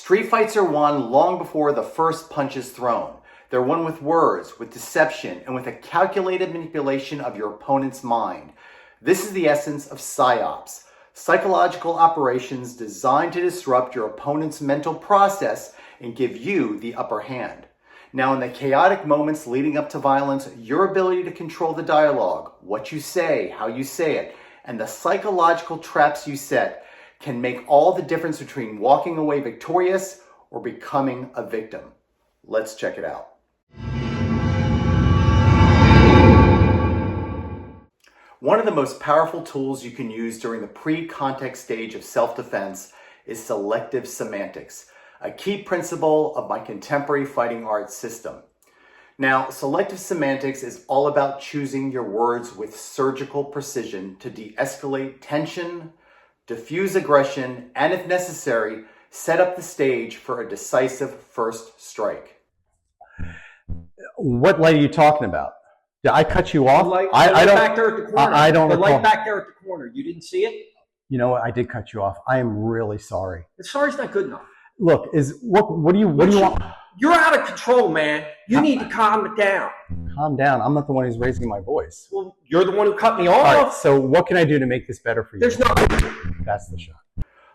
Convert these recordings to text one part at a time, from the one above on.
Street fights are won long before the first punch is thrown. They're won with words, with deception, and with a calculated manipulation of your opponent's mind. This is the essence of PSYOPs, psychological operations designed to disrupt your opponent's mental process and give you the upper hand. Now, in the chaotic moments leading up to violence, your ability to control the dialogue, what you say, how you say it, and the psychological traps you set can make all the difference between walking away victorious or becoming a victim. Let's check it out. One of the most powerful tools you can use during the pre-context stage of self-defense is selective semantics, a key principle of my contemporary fighting arts system. Now, selective semantics is all about choosing your words with surgical precision to de-escalate tension, diffuse aggression, and if necessary, set up the stage for a decisive first strike. What light are you talking about? Did I cut you off? I don't. Back there at the corner. I don't the recall. light back there at the corner. You didn't see it? You know what? I did cut you off. I am really sorry. Sorry's not good enough. Look, what do you want? You're out of control, man. You need to calm it down. Calm down. I'm not the one who's raising my voice. Well, you're the one who cut me off. All right, so what can I do to make this better for you? There's nothing. That's the shot.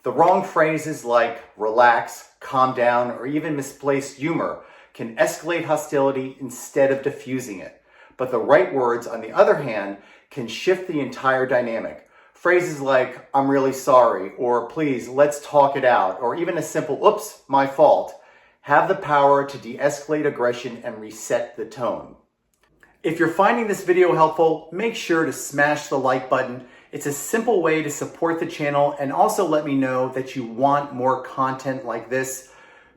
The wrong phrases like relax, calm down, or even misplaced humor can escalate hostility instead of diffusing it. But the right words, on the other hand, can shift the entire dynamic. Phrases like, I'm really sorry, or please, let's talk it out, or even a simple, oops, my fault, have the power to de-escalate aggression and reset the tone. If you're finding this video helpful, make sure to smash the like button. It's a simple way to support the channel and also let me know that you want more content like this.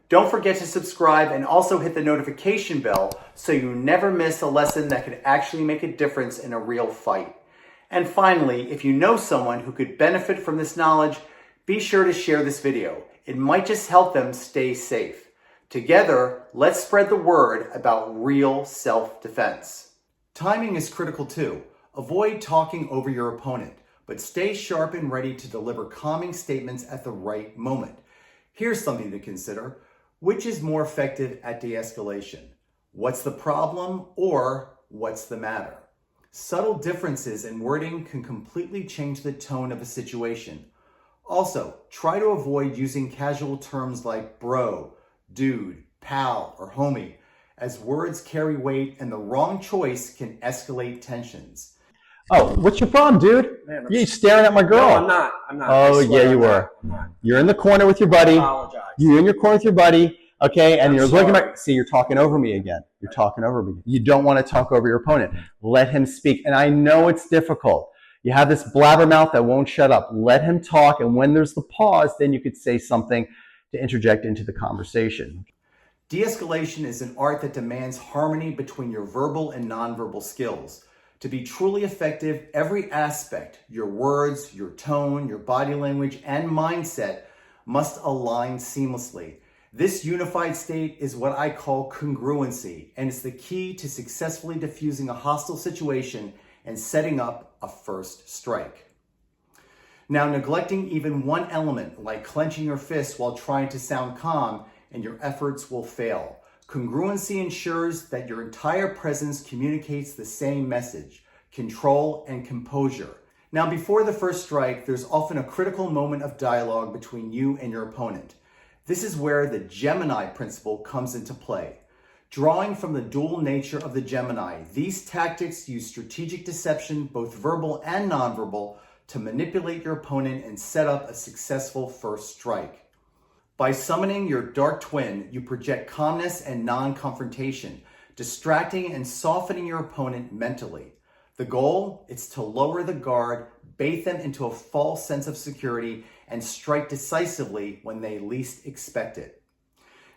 Don't forget to subscribe and also hit the notification bell so you never miss a lesson that could actually make a difference in a real fight. And finally, if you know someone who could benefit from this knowledge, be sure to share this video. It might just help them stay safe. Together, let's spread the word about real self-defense. Timing is critical too. Avoid talking over your opponent, but stay sharp and ready to deliver calming statements at the right moment. Here's something to consider. Which is more effective at de-escalation? What's the problem or what's the matter? Subtle differences in wording can completely change the tone of a situation. Also, try to avoid using casual terms like bro, dude, pal, or homie, as words carry weight and the wrong choice can escalate tensions. Oh, what's your problem, dude? Man, You're staring at my girl. No, I'm not. Oh, yeah, you were. You're in the corner with your buddy. I apologize. You're in your corner with your buddy, okay? And I'm you're looking sorry. at, see, you're talking over me again. You're talking over me. You don't want to talk over your opponent. Let him speak. And I know it's difficult. You have this blabbermouth that won't shut up. Let him talk. And when there's the pause, then you could say something to interject into the conversation. De-escalation is an art that demands harmony between your verbal and nonverbal skills. To be truly effective, every aspect, your words, your tone, your body language, and mindset must align seamlessly. This unified state is what I call congruency, and it's the key to successfully diffusing a hostile situation and setting up a first strike. Now, neglecting even one element, like clenching your fist while trying to sound calm, and your efforts will fail. Congruency ensures that your entire presence communicates the same message, control and composure. Now, before the first strike, there's often a critical moment of dialogue between you and your opponent. This is where the Gemini Principle comes into play. Drawing from the dual nature of the Gemini, these tactics use strategic deception, both verbal and nonverbal, to manipulate your opponent and set up a successful first strike. By summoning your dark twin, you project calmness and non-confrontation, distracting and softening your opponent mentally. The goal is to lower the guard, bait them into a false sense of security, and strike decisively when they least expect it.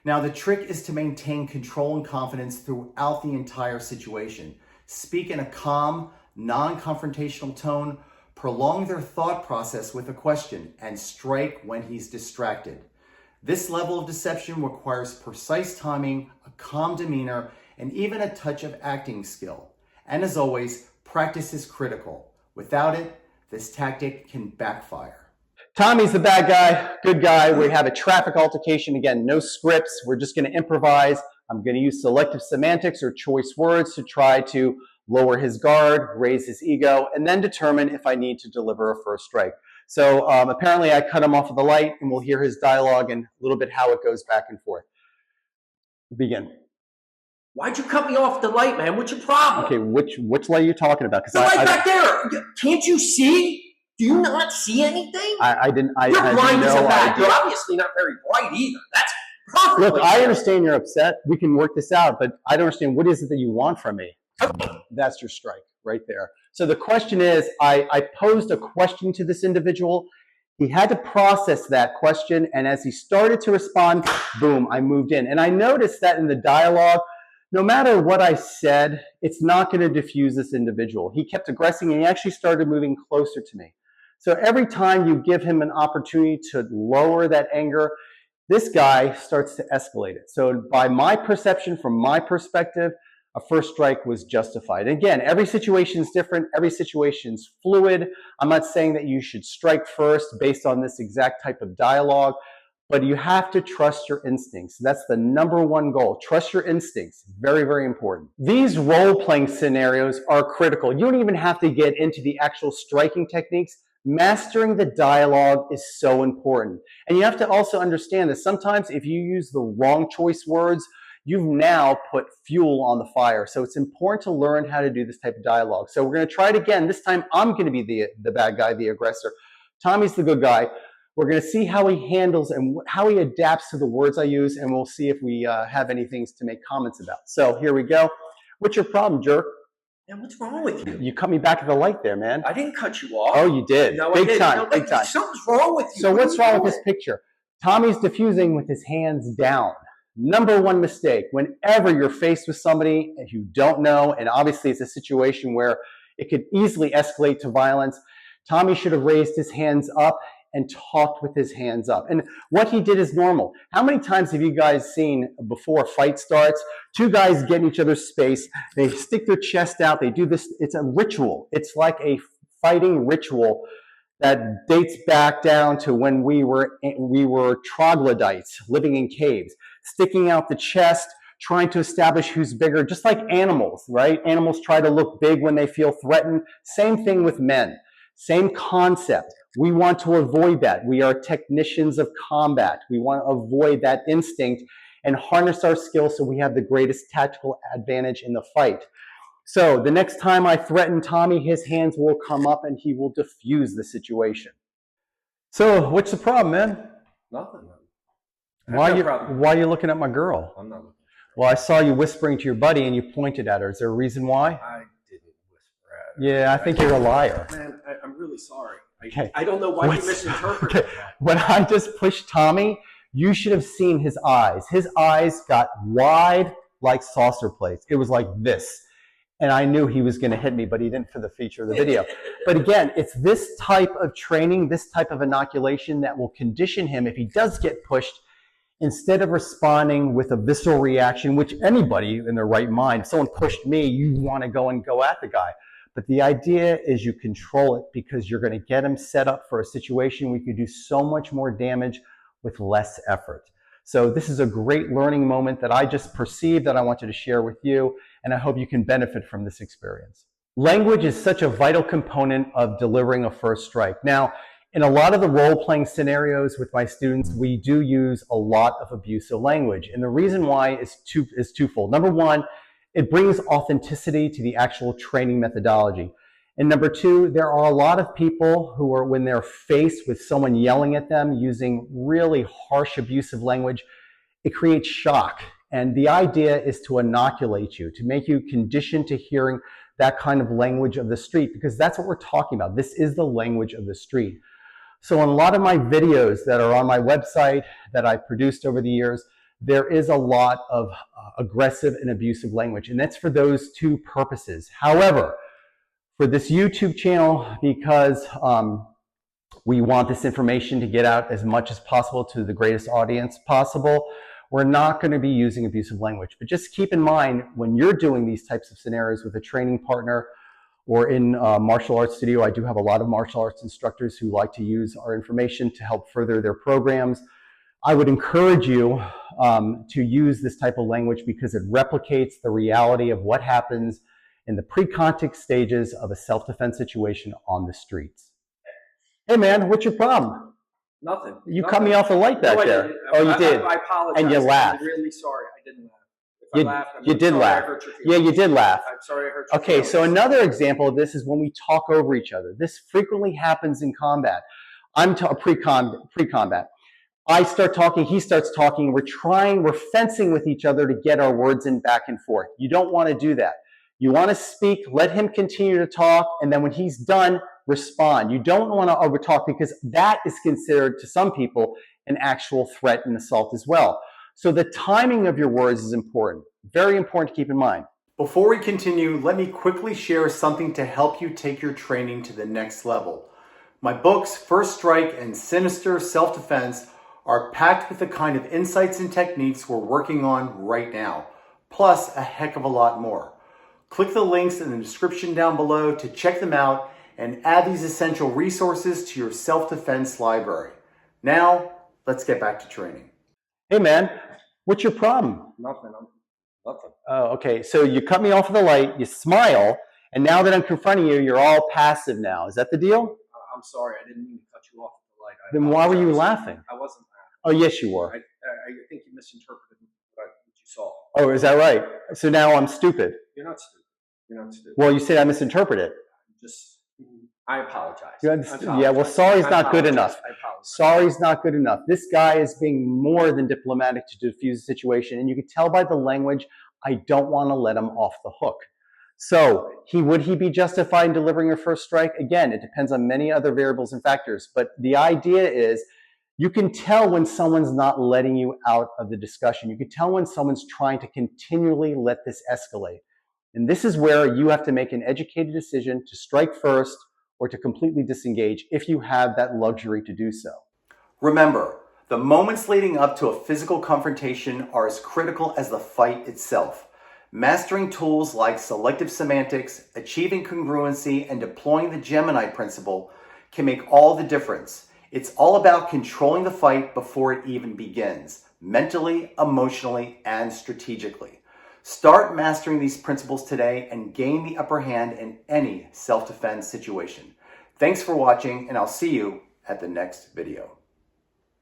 Now, the trick is to maintain control and confidence throughout the entire situation. Speak in a calm, non-confrontational tone, prolong their thought process with a question, and strike when he's distracted. This level of deception requires precise timing, a calm demeanor, and even a touch of acting skill. And as always, practice is critical. Without it, this tactic can backfire. Tommy's the bad guy, good guy. We have a traffic altercation. Again, no scripts. We're just going to improvise. I'm going to use selective semantics or choice words to try to lower his guard, raise his ego, and then determine if I need to deliver a first strike. So apparently I cut him off of the light, and we'll hear his dialogue and a little bit how it goes back and forth. Begin. Why'd you cut me off the light, man? What's your problem? Okay, which light are you talking about? The light back there. Can't you see? Do you not see anything? I didn't. You're blind as a bat. You're obviously not very bright either. That's perfectly. Look, I understand you're upset. We can work this out, but I don't understand what is it that you want from me. That's your strike right there. So the question is, I posed a question to this individual. He had to process that question, and as he started to respond, boom, I moved in. And I noticed that in the dialogue, no matter what I said, it's not going to diffuse this individual. He kept aggressing, and he actually started moving closer to me. So every time you give him an opportunity to lower that anger, this guy starts to escalate it. So by my perception, from my perspective, a first strike was justified. And again, every situation is different. Every situation is fluid. I'm not saying that you should strike first based on this exact type of dialogue, but you have to trust your instincts. That's the number one goal. Trust your instincts. Very, very important. These role-playing scenarios are critical. You don't even have to get into the actual striking techniques. Mastering the dialogue is so important. And you have to also understand that sometimes if you use the wrong choice words, you've now put fuel on the fire. So it's important to learn how to do this type of dialogue. So we're going to try it again. This time I'm going to be the bad guy, the aggressor. Tommy's the good guy. We're going to see how he handles and how he adapts to the words I use, and we'll see if we have any things to make comments about. So here we go. What's your problem, jerk? Man, what's wrong with you? You cut me back at the light there, man. I didn't cut you off. Oh, you did. No, big I didn't. time, No, big time. Something's wrong with you. So what's wrong with this picture? Tommy's diffusing with his hands down. Number one mistake, whenever you're faced with somebody that you don't know, and obviously it's a situation where it could easily escalate to violence, Tommy should have raised his hands up and talked with his hands up. And what he did is normal. How many times have you guys seen before a fight starts, two guys get in each other's space, they stick their chest out, they do this, it's a ritual. It's like a fighting ritual that dates back down to when we were troglodytes living in caves, sticking out the chest, trying to establish who's bigger, just like animals, right? Animals try to look big when they feel threatened. Same thing with men. Same concept. We want to avoid that. We are technicians of combat. We want to avoid that instinct and harness our skills so we have the greatest tactical advantage in the fight. So the next time I threaten Tommy, his hands will come up and he will diffuse the situation. So what's the problem, man? Nothing. Why are you looking at my girl? I'm not looking. Well, I saw you whispering to your buddy and you pointed at her. Is there a reason why? I didn't whisper at her. Yeah, I think you're a liar. Man, I'm really sorry. Okay. I don't know why you misinterpreted that. When I just pushed Tommy, you should have seen his eyes. His eyes got wide like saucer plates. It was like this. And I knew he was going to hit me, but he didn't for the feature of the video. But again, it's this type of training, this type of inoculation that will condition him if he does get pushed, instead of responding with a visceral reaction, which anybody in their right mind, if someone pushed me, you want to go at the guy. But the idea is you control it because you're going to get him set up for a situation where you could do so much more damage with less effort. So this is a great learning moment that I just perceived that I wanted to share with you, and I hope you can benefit from this experience. Language is such a vital component of delivering a first strike. Now, in a lot of the role-playing scenarios with my students, we do use a lot of abusive language. And the reason why is twofold. Number one, it brings authenticity to the actual training methodology. And number two, there are a lot of people who are, when they're faced with someone yelling at them using really harsh abusive language, it creates shock. And the idea is to inoculate you, to make you conditioned to hearing that kind of language of the street, because that's what we're talking about. This is the language of the street. So in a lot of my videos that are on my website that I've produced over the years, there is a lot of aggressive and abusive language, and that's for those two purposes. However, for this YouTube channel, because we want this information to get out as much as possible to the greatest audience possible, we're not going to be using abusive language. But just keep in mind, when you're doing these types of scenarios with a training partner or in martial arts studio. I do have a lot of martial arts instructors who like to use our information to help further their programs. I would encourage you to use this type of language because it replicates the reality of what happens in the pre-contact stages of a self-defense situation on the streets. Hey man, what's your problem? Nothing. You cut me off the light back there. Oh, you did. I apologize. And you laughed. I'm really sorry. I didn't laugh. If I laughed, You did laugh. Yeah, you did laugh. I'm sorry I hurt your Okay, so another example of this is when we talk over each other. This frequently happens in combat. I'm pre-combat. I start talking, he starts talking, we're fencing with each other to get our words in back and forth. You don't want to do that. You want to speak, let him continue to talk, and then when he's done, respond. You don't want to overtalk because that is considered to some people an actual threat and assault as well. So the timing of your words is important. Very important to keep in mind. Before we continue, let me quickly share something to help you take your training to the next level. My books, First Strike and Sinister Self-Defense, are packed with the kind of insights and techniques we're working on right now, plus a heck of a lot more. Click the links in the description down below to check them out and add these essential resources to your self-defense library. Now, let's get back to training. Hey man, what's your problem? Nothing. Nothing. Oh, okay. So you cut me off of the light, you smile, and now that I'm confronting you, you're all passive now. Is that the deal? I'm sorry. I didn't mean to cut you off at the light. Then why were you laughing? I wasn't laughing. Oh, yes, you were. I think you misinterpreted what you saw. Oh, is that right? So now I'm stupid. You're not stupid. You're not stupid. Well, you said I misinterpreted. I apologize. Yeah, well, sorry's not good enough. I apologize. Sorry's not good enough. This guy is being more than diplomatic to diffuse the situation, and you can tell by the language, I don't want to let him off the hook. So would he be justified in delivering a first strike? Again, it depends on many other variables and factors, but the idea is you can tell when someone's not letting you out of the discussion. You can tell when someone's trying to continually let this escalate. And this is where you have to make an educated decision to strike first or to completely disengage if you have that luxury to do so. Remember, the moments leading up to a physical confrontation are as critical as the fight itself. Mastering tools like selective semantics, achieving congruency, and deploying the Gemini Principle can make all the difference. It's all about controlling the fight before it even begins, mentally, emotionally, and strategically. Start mastering these principles today and gain the upper hand in any self-defense situation. Thanks for watching, and I'll see you at the next video.